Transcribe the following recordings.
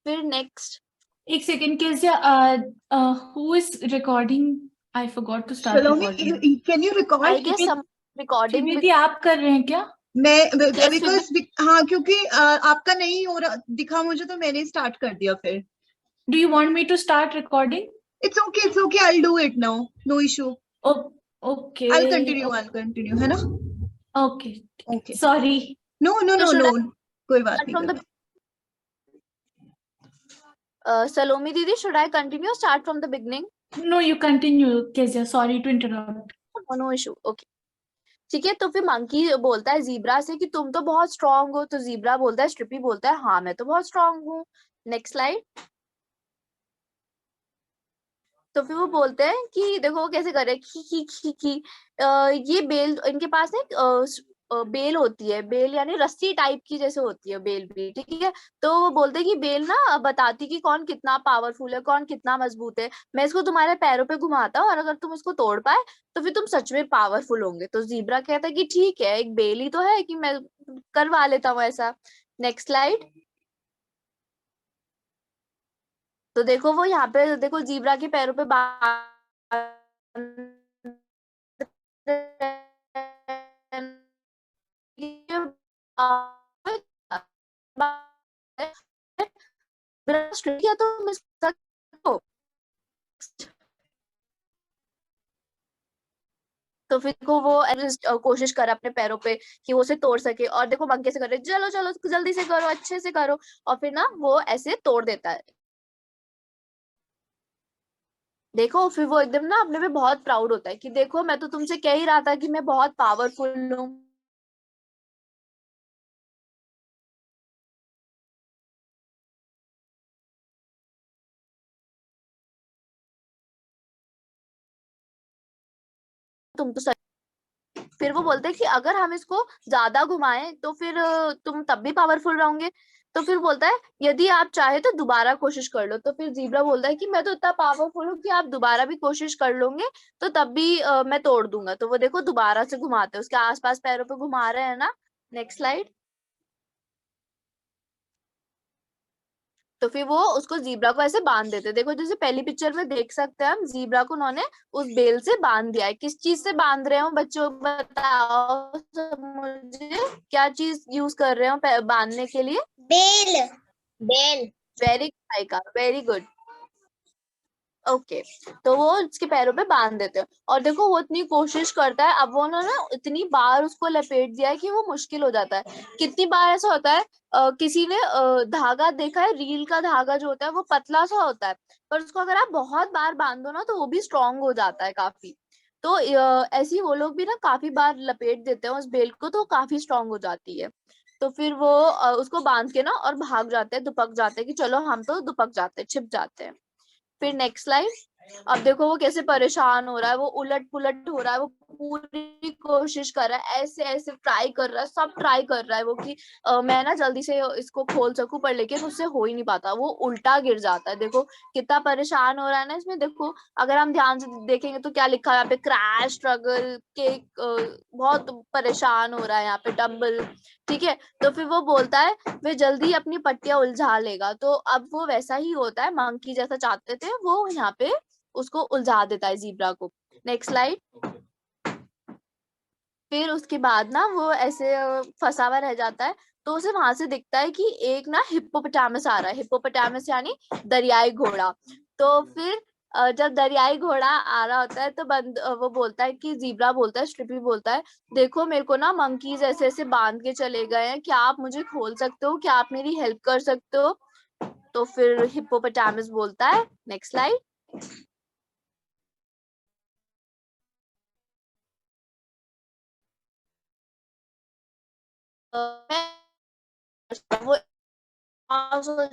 फिर नेक्स्ट, एक सेकंड केसिया, who is recording? I forgot to start Salome, recording. can you record? I guess some recording Shrimati आप कर रहे हैं क्या? मैं Yes, बिकॉज हाँ, क्योंकि आपका नहीं हो रहा दिखा मुझे, तो मैंने स्टार्ट कर दिया फिर. Do you want me to start recording? It's okay, I'll do it now, no issue. Oh, okay. I'll continue, है ना? Okay. Sorry. No, कोई बात नहीं. from the Salome didi, should I continue? Start from the beginning? No, you continue, Kezia. Sorry to interrupt. No issue. Okay. ठीक है, तो फिर monkey बोलता है जीब्रा से कि तुम तो बहुत स्ट्रांग हो, तो जीब्रा बोलता है, स्ट्रिपी बोलता है हाँ मैं तो बहुत स्ट्रांग हूँ. Next slide. तो फिर वो बोलते हैं कि देखो वो कैसे कर रहे हैं कि ये बेल इनके पास ना बेल होती है, बेल यानी रस्सी टाइप की जैसे होती है बेल भी, ठीक है. तो वो बोलते हैं कि बेल ना बताती कि कौन कितना पावरफुल है, कौन कितना मजबूत है. मैं इसको तुम्हारे पैरों पे घुमाता हूँ और अगर तुम उसको तोड़ पाए तो फिर तुम सच में पावरफुल होंगे. तो जीब्रा कहता है कि ठीक है, एक बेल ही तो है कि मैं करवा लेता हूँ ऐसा. Next slide. तो देखो वो यहाँ पे देखो जीब्रा के पैरों पे तो फिर को वो कोशिश कर अपने पैरों पे कि वो उसे तोड़ सके. और देखो मंकी से कर रहे, चलो चलो जल्दी से करो, अच्छे से करो. और फिर ना वो ऐसे तोड़ देता है. देखो फिर वो एकदम ना अपने पे बहुत प्राउड होता है कि देखो मैं तो तुमसे कह ही रहा था कि मैं बहुत पावरफुल हूँ. तुम तो सच. फिर वो बोलते हैं कि अगर हम इसको ज्यादा घुमाएं तो फिर तुम तब भी पावरफुल रहोगे. तो फिर बोलता है यदि आप चाहे तो दोबारा कोशिश कर लो. तो फिर जीब्रा बोलता है कि मैं तो इतना पावरफुल हूँ कि आप दोबारा भी कोशिश कर लोगे तो तब भी मैं तोड़ दूंगा. तो वो देखो दोबारा से घुमाते हैं, उसके आसपास पैरों पे घुमा रहे हैं ना. Next slide. तो फिर वो उसको जीब्रा को ऐसे बांध देते. देखो जैसे पहली पिक्चर में देख सकते हैं हम, जीब्रा को उन्होंने उस बेल से बांध दिया है. किस चीज से बांध रहे हो बच्चों, बताओ सब मुझे, क्या चीज यूज कर रहे हो बांधने के लिए? बेल. Very good. ओके. तो वो उसके पैरों पे बांध देते हैं और देखो वो इतनी कोशिश करता है. अब वो ना इतनी बार उसको लपेट दिया है कि वो मुश्किल हो जाता है. कितनी बार ऐसा होता है, किसी ने धागा देखा है, रील का धागा जो होता है वो पतला सा होता है, पर उसको अगर आप बहुत बार बांधो ना तो वो भी स्ट्रांग हो जाता है काफी. तो ऐसे ही वो लोग भी ना काफी बार लपेट देते हैं उस बेल को तो काफी स्ट्रांग हो जाती है. तो फिर वो उसको बांध के ना और भाग जाते हैं, दुपक जाते हैं कि चलो हम तो दुपक जाते हैं, छिप जाते हैं. फिर नेक्स्ट स्लाइड. अब देखो वो कैसे परेशान हो रहा है, वो उलट पुलट हो रहा है, वो पूरी कोशिश कर रहा है, ऐसे ऐसे ट्राई कर रहा है, सब ट्राई कर रहा है वो कि मैं ना जल्दी से इसको खोल सकूं, पर लेकिन उससे हो ही नहीं पाता, वो उल्टा गिर जाता है. देखो कितना परेशान हो रहा है ना इसमें. देखो अगर हम ध्यान से देखेंगे तो क्या लिखा है यहाँ पे, क्रैश स्ट्रगल केक, बहुत परेशान हो रहा है यहाँ पे टम्बल. ठीक है. तो फिर वो बोलता है वे जल्दी अपनी पट्टियां उलझा लेगा. तो अब वो वैसा ही होता है, मंकी जैसा चाहते थे वो यहाँ पे उसको उलझा देता है जीब्रा को. Next slide. फिर उसके बाद ना वो ऐसे फंसा हुआ रह जाता है. तो उसे वहां से दिखता है कि एक ना हिप्पोपोटामस आ रहा है. हिप्पोपोटामस यानी दरियाई घोड़ा. तो फिर जब दरियाई घोड़ा आ रहा होता है तो वो बोलता है कि जीब्रा बोलता है, स्ट्रिपी बोलता है देखो मेरे को ना मंकीज ऐसे ऐसे बांध के चले गए हैं, क्या आप मुझे खोल सकते हो, क्या आप मेरी हेल्प कर सकते हो? तो फिर हिप्पोपोटामस बोलता है, नेक्स्ट स्लाइड. वो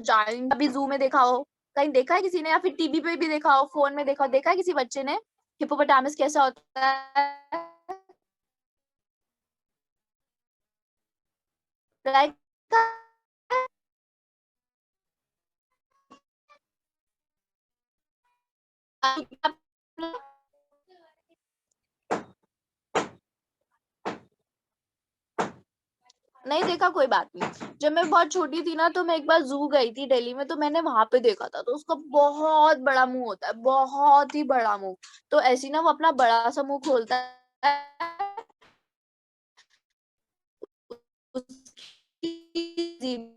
जायंट, अभी जू में देखा हो, कहीं देखा है किसी ने, या फिर टीवी पे भी देखा हो, फोन में देखा है किसी बच्चे ने हिप्पोपोटामस कैसा होता है? लाइक नहीं देखा कोई बात नहीं। जब मैं बहुत छोटी थी ना तो मैं एक बार जू गई थी दिल्ली में, तो मैंने वहां पे देखा था, तो उसका बहुत बड़ा मुंह होता है, बहुत ही बड़ा मुंह। तो ऐसी ना वो अपना बड़ा सा मुंह खोलता है, उसकी जीभ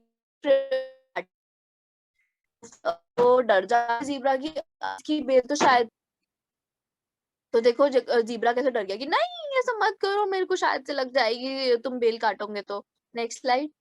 वो डर जाती जीब्रा की, इसकी बेल तो शायद, तो देखो जीब्रा कैसे डर गया कि नहीं ऐसा मत करो, मेरे को शायद से लग जाएगी तुम बेल काटोगे तो। Next slide.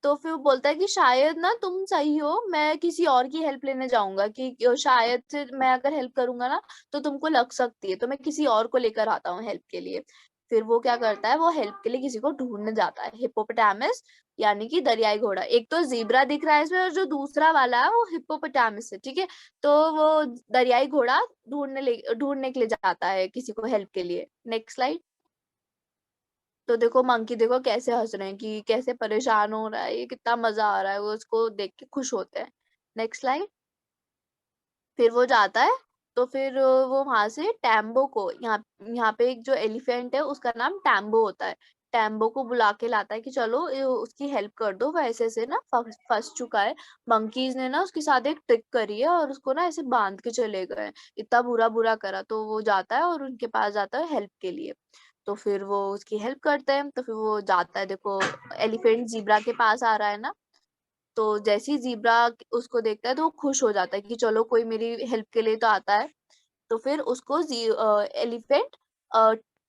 तो फिर वो बोलता है कि शायद ना तुम सही हो, मैं किसी और की हेल्प लेने जाऊंगा, कि शायद से मैं अगर हेल्प करूंगा ना तो तुमको लग सकती है, तो मैं किसी और को लेकर आता हूँ हेल्प के लिए। फिर वो क्या करता है, वो हेल्प के लिए किसी को ढूंढने जाता है, हिप्पोपोटामस यानी कि दरियाई घोड़ा। एक तो जीब्रा दिख रहा है इसमें, और जो दूसरा वाला है वो हिप्पोपोटामस है, ठीक है। तो वो दरियाई घोड़ा ढूंढने के लिए जाता है किसी को हेल्प के लिए। Next slide. तो देखो मंकी देखो कैसे हंस रहे हैं, कि कैसे परेशान हो रहा है, ये कितना मजा आ रहा है, वो उसको देख के खुश होते हैं। Next slide. फिर वो जाता है, तो फिर वो वहां से टैम्बो को, यहाँ यहाँ पे एक जो एलिफेंट है उसका नाम टैम्बो होता है, टैम्बो को बुला के लाता है कि चलो उसकी हेल्प कर दो, वो ऐसे से ना फंस चुका है। मंकीज ने ना उसके साथ एक ट्रिक करी है और उसको ना ऐसे बांध के चले गए, इतना बुरा बुरा करा। तो वो जाता है और उनके पास जाता है हेल्प के लिए। तो फिर वो उसकी हेल्प करते हैं, तो फिर वो जाता है, देखो एलिफेंट जीब्रा के पास आ रहा है ना, तो जैसे ही जीब्रा उसको देखता है तो वो खुश हो जाता है कि चलो कोई मेरी हेल्प के लिए तो आता है। तो फिर उसको एलिफेंट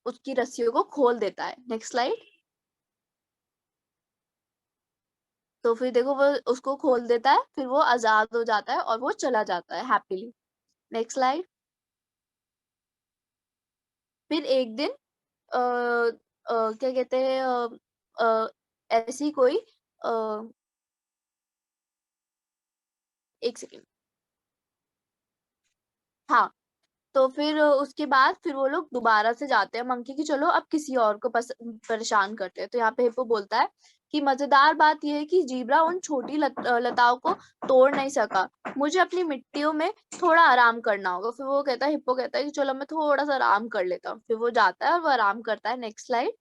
उसकी रस्सियों को खोल देता है। Next slide. तो फिर देखो वो उसको खोल देता है, फिर वो आजाद हो जाता है और वो चला जाता है हैप्पीली। Next slide. फिर एक दिन क्या कहते हैं, ऐसी कोई एक सेकेंड, हाँ। तो फिर उसके बाद फिर वो लोग दोबारा से जाते हैं मंकी की, चलो अब किसी और को परेशान करते हैं। तो यहाँ पे हिप्पो बोलता है कि मजेदार बात यह है कि जीब्रा उन छोटी लताओं को तोड़ नहीं सका, मुझे अपनी मिट्टियों में थोड़ा आराम करना होगा। फिर वो कहता है, हिप्पो कहता है कि चलो मैं थोड़ा सा आराम कर लेता हूँ। फिर वो जाता है और वो आराम करता है। Next slide.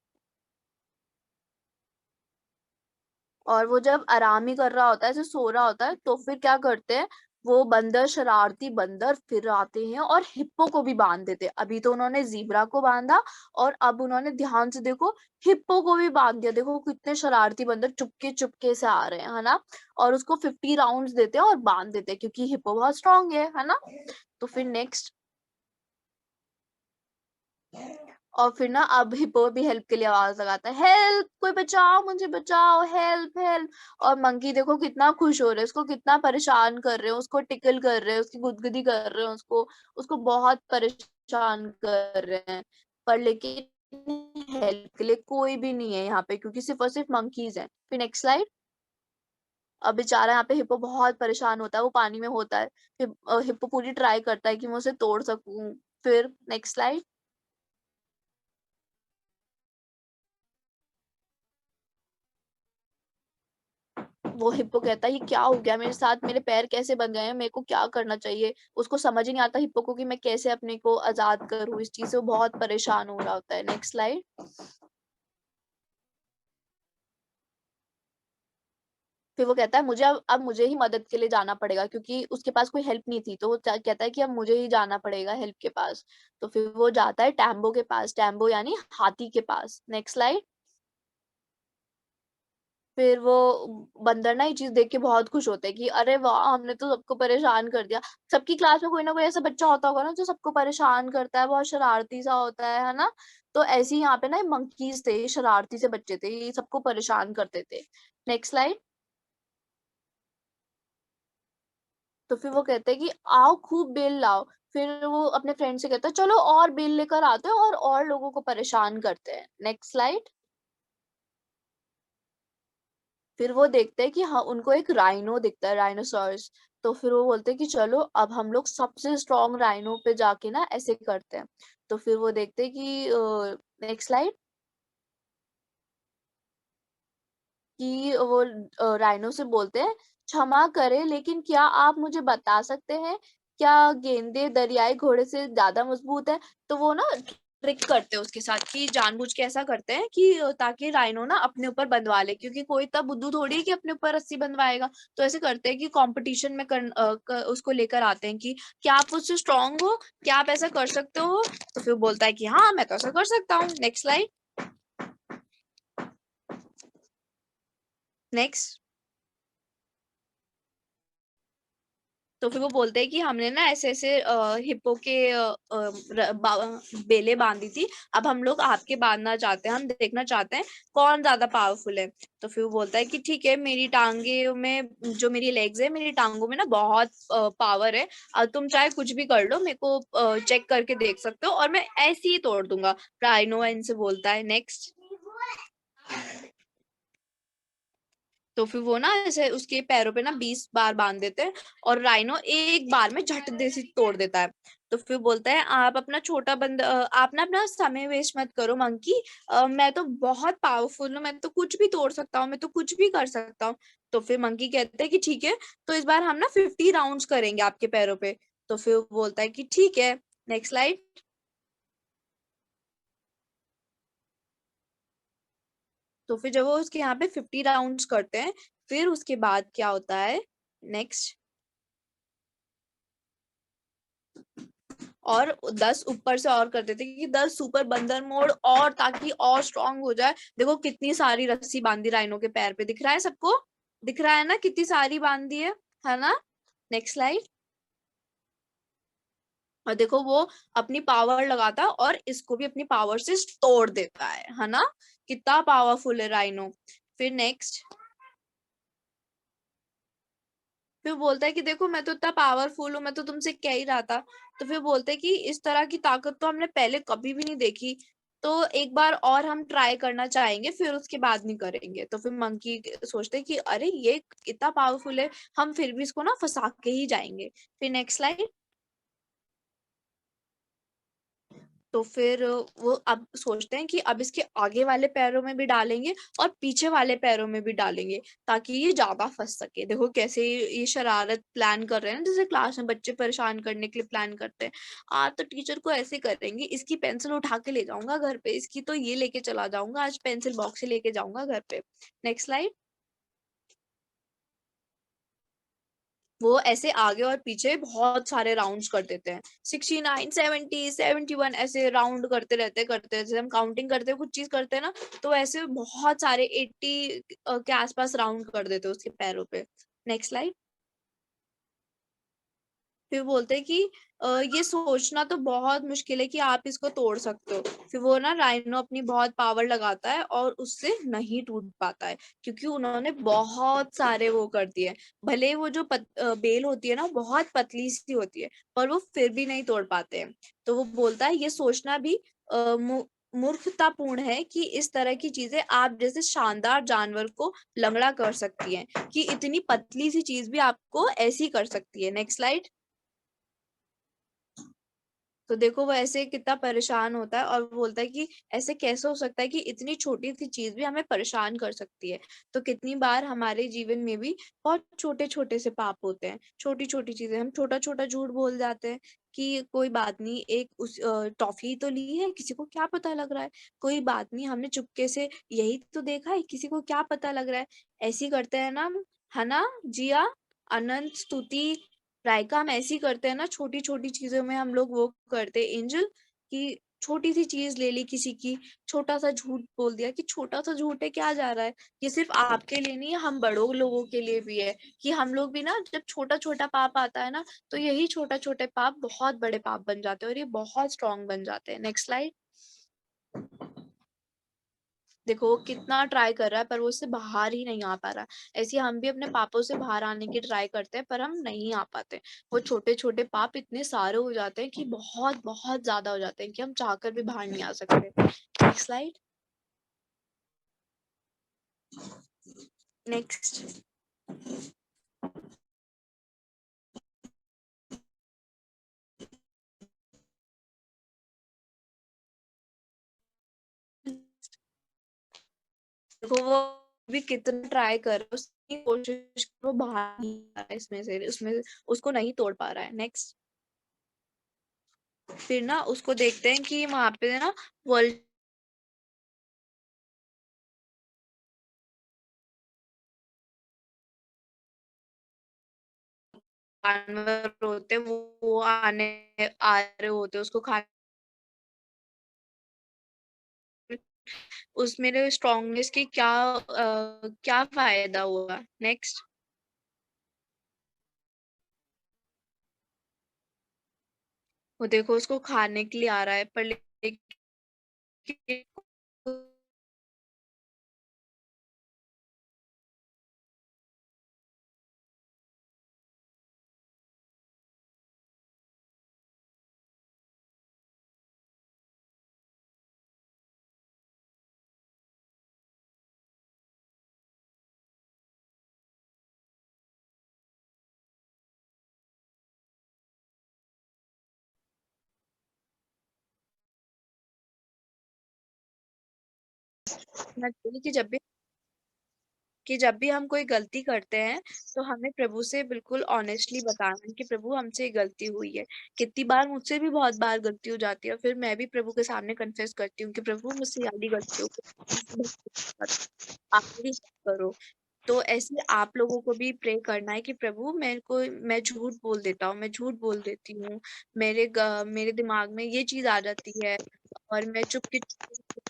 और वो जब आराम ही कर रहा होता है, ऐसे सो रहा होता है, तो फिर क्या करते हैं, वो बंदर, शरारती बंदर फिर आते हैं और हिप्पो को भी बांध देते हैं। अभी तो उन्होंने जीब्रा को बांधा, और अब उन्होंने ध्यान से देखो हिप्पो को भी बांध दिया। देखो कितने शरारती बंदर चुपके चुपके से आ रहे हैं, है ना। और उसको 50 राउंड्स देते हैं और बांध देते हैं, क्योंकि हिप्पो बहुत स्ट्रांग है ना। तो फिर नेक्स्ट। और फिर ना अब हिप्पो भी हेल्प के लिए आवाज लगाता है, हेल्प, कोई बचाओ, मुझे बचाओ, हेल्प हेल्प। और मंकी देखो कितना खुश हो रहे हैं, उसको कितना परेशान कर रहे हैं, उसको टिकल कर रहे हैं, उसकी गुदगुदी कर रहे हैं, उसको उसको बहुत परेशान कर रहे हैं। पर लेकिन हेल्प के लिए कोई भी नहीं है यहाँ पे, क्योंकि सिर्फ और सिर्फ मंकीज हैं। फिर नेक्स्ट स्लाइड। अब बेचारा यहाँ पे हिप्पो बहुत परेशान होता है, वो पानी में होता है। फिर हिप्पो पूरी ट्राई करता है कि मैं उसे तोड़ सकूं। फिर नेक्स्ट स्लाइड। वो हिप्पो कहता है ये क्या हो गया मेरे साथ, मेरे पैर कैसे बन गए हैं, मेरे को क्या करना चाहिए। उसको समझ ही नहीं आता हिप्पो को कि मैं कैसे अपने को आजाद करूं इस चीज से, वो बहुत परेशान हो रहा होता है। Next slide. फिर वो कहता है मुझे अब मुझे ही मदद के लिए जाना पड़ेगा, क्योंकि उसके पास कोई हेल्प नहीं थी। तो वो कहता है कि अब मुझे ही जाना पड़ेगा हेल्प के पास। तो फिर वो जाता है टैम्बो के पास, टैम्बो यानी हाथी के पास। Next slide. फिर वो बंदर ना ये चीज देख के बहुत खुश होते हैं कि अरे वाह, हमने तो सबको परेशान कर दिया। सबकी क्लास में कोई ना कोई ऐसा बच्चा होता होगा ना जो सबको परेशान करता है, बहुत शरारती सा होता है ना। तो ऐसे ही यहाँ पे ना मंकीज थे, शरारती से बच्चे थे, ये सबको परेशान करते थे। Next slide. तो फिर वो कहते हैं कि आओ खूब बेल लाओ। फिर वो अपने फ्रेंड से कहता है चलो और बेल लेकर आते हैं और लोगों को परेशान करते हैं। Next slide. फिर वो देखते हैं कि हाँ उनको एक राइनो दिखता है, राइनोसॉर्स। तो फिर वो बोलते हैं कि चलो अब हम लोग सबसे स्ट्रॉन्ग राइनो पे जाके ना ऐसे करते हैं। तो फिर वो देखते हैं कि नेक्स्ट स्लाइड, कि वो राइनो से बोलते हैं क्षमा करें, लेकिन क्या आप मुझे बता सकते हैं क्या गेंदे दरियाई घोड़े से ज्यादा मजबूत है। तो वो ना ट्रिक करते हैं उसके साथ कि जानबूझ के ऐसा करते हैं कि ताकि राइनो ना अपने ऊपर बंधवा ले, क्योंकि कोई इतना बुद्धू थोड़ी है कि अपने ऊपर रस्सी बंधवाएगा। तो ऐसे करते हैं कि कंपटीशन में उसको लेकर आते हैं कि क्या आप मुझसे स्ट्रांग हो, क्या आप ऐसा कर सकते हो। तो फिर बोलता है कि हाँ मैं तो ऐसा कर सकता हूँ। Next slide. नेक्स्ट। तो फिर वो बोलते हैं कि हमने ना ऐसे ऐसे हिप्पो के बेले बांधी थी, अब हम लोग आपके बांधना चाहते हैं, हम देखना चाहते हैं कौन ज्यादा पावरफुल है। तो फिर वो बोलता है कि ठीक है, मेरी टांगे में जो मेरी लेग्स है, मेरी टांगों में ना बहुत पावर है, तुम चाहे कुछ भी कर लो, मेरे को चेक करके देख सकते हो और मैं ऐसे ही तोड़ दूंगा। राइनो इनसे बोलता है। नेक्स्ट। तो फिर वो ना ऐसे उसके पैरों पे ना 20 बार बांध देते हैं और राइनो एक बार में झट दे से तोड़ देता है। तो फिर बोलता है आप अपना आप ना अपना समय वेस्ट मत करो मंकी, मैं तो बहुत पावरफुल हूँ, मैं तो कुछ भी तोड़ सकता हूँ, मैं तो कुछ भी कर सकता हूँ। तो फिर मंकी कहते हैं कि ठीक है, तो इस बार हम ना 50 राउंड्स करेंगे आपके पैरों पे। तो फिर बोलता है कि ठीक है। Next slide. तो फिर जब वो उसके यहाँ पे 50 राउंड्स करते हैं, फिर उसके बाद क्या होता है। नेक्स्ट। और 10 ऊपर से और कर देते कि 10 सुपर बंदर मोड, और ताकि और स्ट्रांग हो जाए। देखो कितनी सारी रस्सी बांधी राइनो के पैर पे, दिख रहा है सबको, दिख रहा है ना कितनी सारी बांधी है ना। Next slide. और देखो वो अपनी पावर लगाता है और इसको भी अपनी पावर से तोड़ देता है ना। कितना पावरफुल है राइनो। फिर नेक्स्ट। फिर बोलता है कि देखो मैं तो इतना पावरफुल हूँ, मैं तो तुमसे कह ही रहा था। तो फिर बोलते हैं कि इस तरह की ताकत तो हमने पहले कभी भी नहीं देखी, तो एक बार और हम ट्राई करना चाहेंगे, फिर उसके बाद नहीं करेंगे। तो फिर मंकी सोचते हैं कि अरे ये इतना पावरफुल है, हम फिर भी इसको ना फंसा के ही जाएंगे। फिर नेक्स्ट स्लाइड। तो फिर वो अब सोचते हैं कि अब इसके आगे वाले पैरों में भी डालेंगे और पीछे वाले पैरों में भी डालेंगे, ताकि ये ज्यादा फंस सके। देखो कैसे ये शरारत प्लान कर रहे हैं, जैसे क्लास में बच्चे परेशान करने के लिए प्लान करते हैं। तो टीचर को ऐसे करेंगे, इसकी पेंसिल उठा के ले जाऊंगा घर पे, इसकी तो ये लेके चला जाऊंगा, आज पेंसिल बॉक्स से लेके जाऊंगा घर पे। Next slide. वो ऐसे आगे और पीछे बहुत सारे राउंड्स कर देते हैं, 69, 70, 71 ऐसे राउंड करते रहते हैं। जैसे हम काउंटिंग करते हैं, कुछ चीज करते हैं ना, तो ऐसे बहुत सारे 80 के आसपास राउंड कर देते हैं उसके पैरों पे। Next slide. फिर बोलते हैं कि ये सोचना तो बहुत मुश्किल है कि आप इसको तोड़ सकते हो। फिर वो ना राइनो अपनी बहुत पावर लगाता है और उससे नहीं टूट पाता है, क्योंकि उन्होंने बहुत सारे वो कर दिए। भले ही वो जो बेल होती है ना बहुत पतली सी होती है, पर वो फिर भी नहीं तोड़ पाते हैं। तो वो बोलता है ये सोचना भी मूर्खतापूर्ण है कि इस तरह की चीजें आप जैसे शानदार जानवर को लंगड़ा कर सकती हैं, कि इतनी पतली सी चीज भी आपको ऐसी कर सकती है। Next slide. तो देखो वो ऐसे कितना परेशान होता है और बोलता है कि ऐसे कैसे हो सकता है कि इतनी छोटी सी चीज भी हमें परेशान कर सकती है। तो कितनी बार हमारे जीवन में भी बहुत छोटे छोटे से पाप होते हैं, छोटी छोटी चीजें, हम छोटा छोटा झूठ बोल जाते हैं कि कोई बात नहीं, एक उस टॉफी तो ली है, किसी को क्या पता लग रहा है, कोई बात नहीं, हमने चुपके से यही तो देखा है, किसी को क्या पता लग रहा है। ऐसी करते हैं ना, है ना जिया, अनंत, स्तुति, रायका, हम ऐसी करते हैं ना, छोटी छोटी चीजों में हम लोग वो करते हैं एंजल, कि छोटी सी चीज ले ली किसी की, छोटा सा झूठ बोल दिया कि छोटा सा झूठ है, क्या जा रहा है। ये सिर्फ आपके लिए नहीं है, हम बड़ों लोगों के लिए भी है, कि हम लोग भी ना जब छोटा छोटा पाप आता है ना, तो यही छोटा छोटे पाप बहुत बड़े पाप बन जाते हैं और ये बहुत स्ट्रांग बन जाते हैं। Next slide. देखो वो कितना ट्राई कर रहा है, पर वो उससे बाहर ही नहीं आ पा रहा। ऐसे हम भी अपने पापों से बाहर आने की ट्राई करते हैं, पर हम नहीं आ पाते। वो छोटे छोटे पाप इतने सारे हो जाते हैं कि बहुत बहुत ज्यादा हो जाते हैं कि हम चाहकर भी बाहर नहीं आ सकते। Next slide. नेक्स्ट। देखो वो भी कितना ट्राई कर रहा है, उसकी कोशिश, वो बाहर नहीं आ रहा है इसमें से, उसमें उसको नहीं तोड़ पा रहा है। नेक्स्ट। फिर ना उसको देखते हैं कि वहां पे ना वर्ल्ड जानवर होते हैं वो आने आ रहे होते हैं उसको खाने। उस मेरे स्ट्रांगनेस की क्या फायदा हुआ। नेक्स्ट। वो देखो उसको खाने के लिए आ रहा है पर लेकिन मैं बोली कि जब भी हम कोई गलती करते हैं तो हमें प्रभु से बिल्कुल ऑनेस्टली बताना है कि प्रभु हमसे ये गलती हुई है। कितनी बार मुझसे भी बहुत बार गलती हो जाती है, फिर मैं भी प्रभु के सामने कन्फेस करती हूँ कि प्रभु मुझसे यादी गलती हो गई, मुझसे भटक गई, आप मेरी हेल्प करो। तो ऐसे ही आप लोगों को भी प्रे करना है कि प्रभु मैं झूठ बोल देता हूँ, मैं झूठ बोल देती हूँ, मेरे दिमाग में ये चीज आ जाती है और मैं चुपके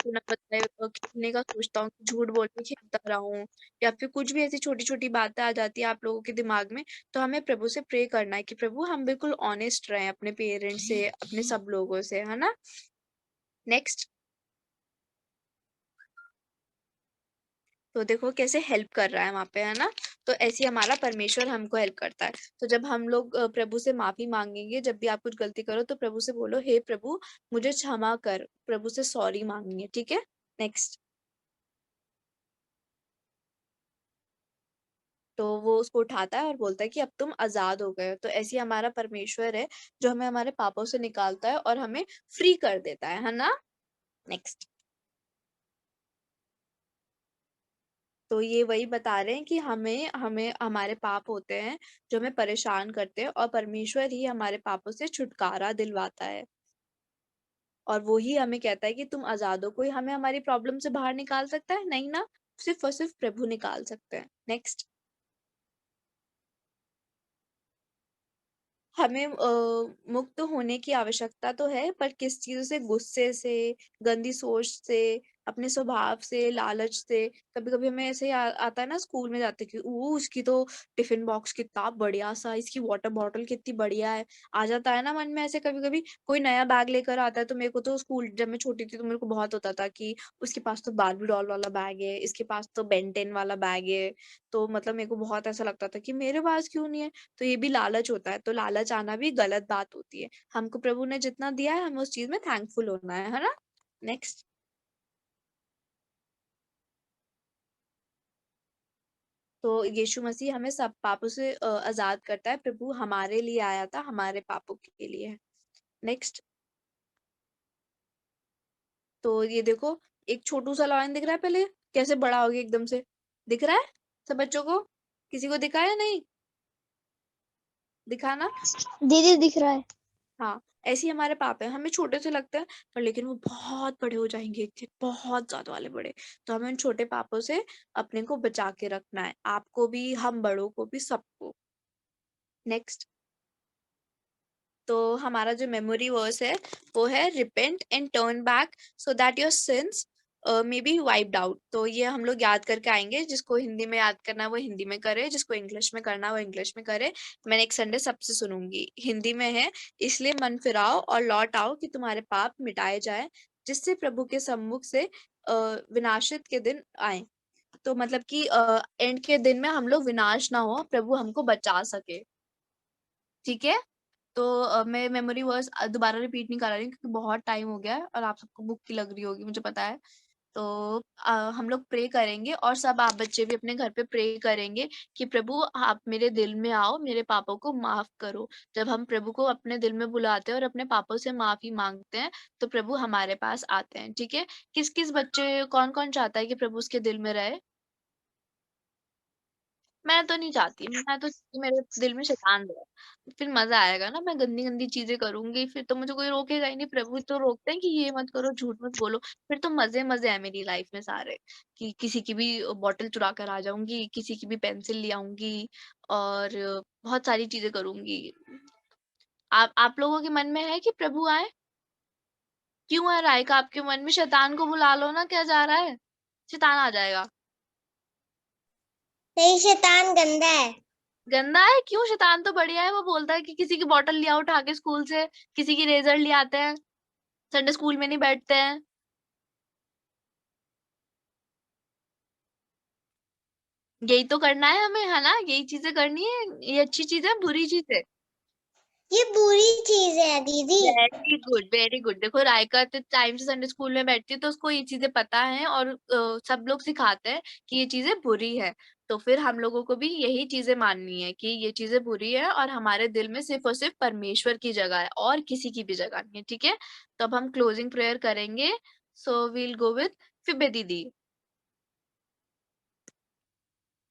बिना बताए खेलने का सोचता हूँ कि झूठ बोल के खेलता रहा हूँ, या फिर कुछ भी ऐसी छोटी छोटी बातें आ जाती है आप लोगों के दिमाग में। तो हमें प्रभु से प्रे करना है कि प्रभु हम बिल्कुल ऑनेस्ट रहें अपने पेरेंट्स से, अपने सब लोगों से, है ना। नेक्स्ट। तो देखो कैसे हेल्प कर रहा है वहां पे, है ना। तो ऐसे ही हमारा परमेश्वर हमको हेल्प करता है। तो जब हम लोग प्रभु से माफी मांगेंगे, जब भी आप कुछ गलती करो तो प्रभु से बोलो, हे प्रभु मुझे क्षमा कर, प्रभु से सॉरी मांगेंगे, ठीक है। नेक्स्ट। तो वो उसको उठाता है और बोलता है कि अब तुम आजाद हो गए हो। तो ऐसे ही हमारा परमेश्वर है जो हमें हमारे पापों से निकालता है और हमें फ्री कर देता है ना। नेक्स्ट। तो ये वही बता रहे हैं कि हमें हमें हमारे पाप होते हैं जो हमें परेशान करते हैं, और परमेश्वर ही हमारे पापों से छुटकारा दिलवाता है। और वो ही हमें कहता है कि तुम आजाद हो। कोई हमें हमारी प्रॉब्लम से बाहर निकाल सकता है? नहीं ना। सिर्फ और सिर्फ प्रभु निकाल सकते हैं। नेक्स्ट। हमें मुक्त होने की आवश्यकता तो है, पर किस चीज़ से? गुस्से से, गंदी सोच से, अपने स्वभाव से, लालच से। कभी-कभी हमें ऐसे ही आता है ना स्कूल में जाते कि उसकी तो टिफिन बॉक्स कितना बढ़िया सा, इसकी वाटर बॉटल कितनी बढ़िया है। आ जाता है ना मन में ऐसे कभी-कभी। कोई नया बैग लेकर आता है तो मेरे को तो स्कूल जब मैं छोटी थी तो मेरे को बहुत होता था कि उसके पास तो बार्बी डॉल वाला बैग है, इसके पास तो बेन 10 वाला बैग है। तो मतलब मेरे को बहुत ऐसा लगता था कि मेरे पास क्यों नहीं है? तो ये भी लालच होता है। तो लालच आना भी गलत बात होती है। हमको प्रभु ने जितना दिया है हमें उस चीज में थैंकफुल होना है ना। नेक्स्ट। तो यीशु मसीह हमें सब पापों से आजाद करता है। प्रभु हमारे लिए आया था, हमारे पापों के लिए। नेक्स्ट। तो ये देखो, एक छोटू सा लायन दिख रहा है पहले, कैसे बड़ा हो गया एकदम से। दिख रहा है सब बच्चों को? किसी को दिखा है? नहीं दिखा ना। दीदी दिख रहा है। हाँ, ऐसे ही हमारे पाप है, हमें छोटे से लगते हैं पर लेकिन वो बहुत बड़े हो जाएंगे एक दिन, बहुत ज्यादा वाले बड़े। तो हमें उन छोटे पापों से अपने को बचा के रखना है, आपको भी, हम बड़ों को भी, सबको। नेक्स्ट। तो हमारा जो मेमोरी वर्स है वो है repent and turn back so that your sins may be wiped out. तो ये हम लोग याद करके आएंगे। जिसको हिंदी में याद करना है वो हिंदी में करे, जिसको इंग्लिश में करना है वो इंग्लिश में करे। मैं नेक्स्ट संडे सबसे सुनूंगी। हिंदी में है, इसलिए मन फिराओ और लौट आओ कि तुम्हारे पाप मिटाए जाए, जिससे प्रभु के सम्मुख से विनाशित के दिन आए। तो मतलब कि एंड के दिन में हम लोग विनाश ना हो, प्रभु हमको बचा सके। ठीक है। तो मैं मेमोरी वर्स दोबारा रिपीट नहीं करा रही हूँ क्योंकि बहुत टाइम हो गया है और आप सबको बुक की लग रही होगी, मुझे पता है। तो हम लोग प्रे करेंगे और सब आप बच्चे भी अपने घर पे प्रे करेंगे कि प्रभु आप मेरे दिल में आओ, मेरे पापों को माफ करो। जब हम प्रभु को अपने दिल में बुलाते हैं और अपने पापों से माफी मांगते हैं तो प्रभु हमारे पास आते हैं। ठीक है। किस किस बच्चे, कौन कौन चाहता है कि प्रभु उसके दिल में रहे? मैं मैं तो नहीं चाहती, मैं तो मेरे दिल में शैतान है, फिर मजा आएगा ना, मैं गंदी गंदी चीजें करूंगी, फिर तो मुझे कोई रोकेगा ही नहीं। प्रभु तो रोकते हैं कि ये मत करो, झूठ मत बोलो, फिर तो मजे मजे है मेरी लाइफ में सारे, कि किसी की भी बॉटल चुरा कर आ जाऊंगी, किसी की भी पेंसिल ले आऊंगी, और बहुत सारी चीजें करूंगी। आप लोगों के मन में है कि प्रभु आए? क्यों है रायका आपके मन में? शैतान को बुला लो ना, क्या जा रहा है, शैतान आ जाएगा। नहीं, शैतान गंदा है। गंदा है? क्यों? शैतान तो बढ़िया है, वो बोलता है कि किसी की बॉटल लिया उठा के स्कूल से, किसी की रेजर ले आते हैं, संडे स्कूल में नहीं बैठते हैं। यही तो करना है हमें, है ना? यही चीजें करनी है। ये अच्छी चीज है, बुरी चीज है? ये बुरी चीज है दीदी। Very good, very good. देखो रायका तो टाइम से संडे स्कूल में बैठती है, तो उसको ये चीजें पता है, और सब लोग सिखाते हैं कि ये चीजें बुरी है, तो फिर हम लोगों को भी यही चीजें माननी है कि ये चीजें बुरी है, और हमारे दिल में सिर्फ और सिर्फ परमेश्वर की जगह है, और किसी की भी जगह नहीं है। ठीक है, तो अब हम क्लोजिंग प्रेयर करेंगे। सो वील गो विद फिबे दीदी।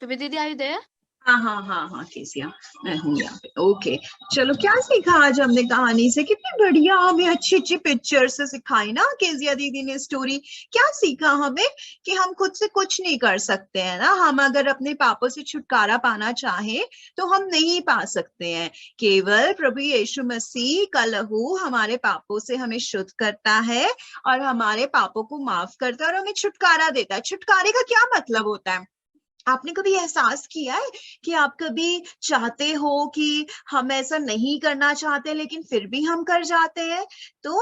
फिबे दीदी, आर यू देयर? हाँ केसिया, मैं हूँ यहाँ पे। ओके, चलो क्या सीखा आज हमने कहानी से? कितनी बढ़िया हमें अच्छी अच्छी पिक्चर से सिखाई ना केसिया दीदी ने स्टोरी। क्या सीखा हमें? कि हम खुद से कुछ नहीं कर सकते हैं ना, हम अगर अपने पापों से छुटकारा पाना चाहें तो हम नहीं पा सकते हैं। केवल प्रभु यीशु मसीह का लहू हमारे पापों से हमें शुद्ध करता है, और हमारे पापों को माफ करता है, और हमें छुटकारा देता है। छुटकारे का क्या मतलब होता है? आपने कभी एहसास किया है कि आप कभी चाहते हो कि हम ऐसा नहीं करना चाहते, लेकिन फिर भी हम कर जाते हैं? तो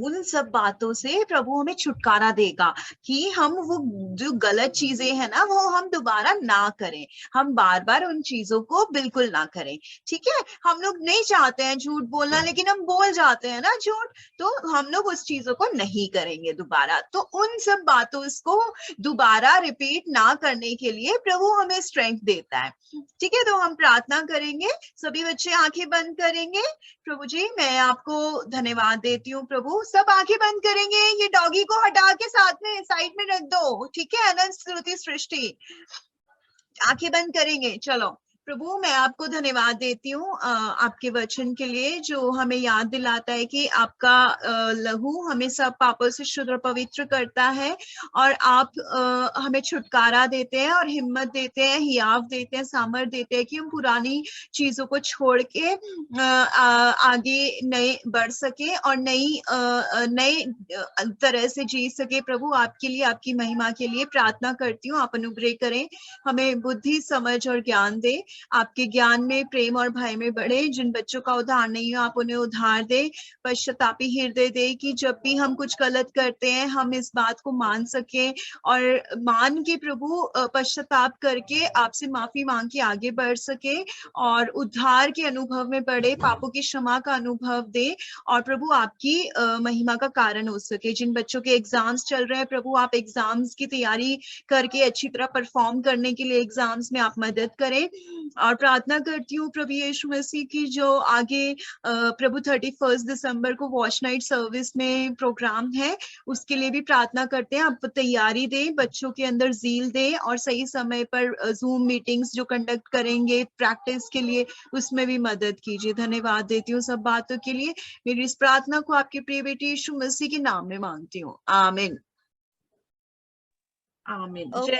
उन सब बातों से प्रभु हमें छुटकारा देगा कि हम वो जो गलत चीजें हैं ना, वो हम दोबारा ना करें, हम बार बार उन चीजों को बिल्कुल ना करें। ठीक है, हम लोग नहीं चाहते हैं झूठ बोलना, लेकिन हम बोल जाते हैं ना झूठ, तो हम लोग उस चीजों को नहीं करेंगे दोबारा। तो उन सब बातों को दोबारा रिपीट ना करने के लिए प्रभु हमें स्ट्रेंथ देता है। ठीक है, तो हम प्रार्थना करेंगे, सभी बच्चे आंखें बंद करेंगे। प्रभु जी, मैं आपको धन्यवाद देती हूँ। प्रभु सब आंखें बंद करेंगे, ये डॉगी को हटा के साथ में साइड में रख दो। ठीक है, अनंत स्तुति सृष्टि, आंखें बंद करेंगे। चलो प्रभु, मैं आपको धन्यवाद देती हूँ आपके वचन के लिए, जो हमें याद दिलाता है कि आपका लहू हमें सब पापों से शुद्ध और पवित्र करता है, और आप हमें छुटकारा देते हैं, और हिम्मत देते हैं, हियाव देते हैं, सामर्थ देते हैं कि हम पुरानी चीजों को छोड़ के आगे नए बढ़ सके, और नए तरह से जी सके। प्रभु आपके लिए, आपकी महिमा के लिए प्रार्थना करती हूँ, आप अनुग्रह करें, हमें बुद्धि, समझ और ज्ञान दे। आपके ज्ञान में, प्रेम और भय में बढ़े। जिन बच्चों का उद्धार नहीं हो, आप उन्हें उद्धार दे। पश्चातापी हृदय दे कि जब भी हम कुछ गलत करते हैं, हम इस बात को मान सके, और मान के प्रभु पश्चाताप करके आपसे माफी मांग के आगे बढ़ सके, और उद्धार के अनुभव में बढ़े, पापों की क्षमा का अनुभव दे, और प्रभु आपकी महिमा का कारण हो सके। जिन बच्चों के एग्जाम्स चल रहे हैं प्रभु, आप एग्जाम्स की तैयारी करके अच्छी तरह परफॉर्म करने के लिए एग्जाम्स में आप मदद करें। और प्रार्थना करती हूँ प्रभु यीशु मसीह की, जो आगे प्रभु 31 दिसंबर को वॉच नाइट सर्विस में प्रोग्राम है, उसके लिए भी प्रार्थना करते हैं। आप तैयारी दें, बच्चों के अंदर ज़ील दें, और सही समय पर जूम मीटिंग्स जो कंडक्ट करेंगे प्रैक्टिस के लिए, उसमें भी मदद कीजिए। धन्यवाद देती हूँ सब बातों के लिए। मेरी इस प्रार्थना को आपके प्रिय बेटे यीशु मसीह के नाम में मांगती हूँ, आमीन। आमीन। जय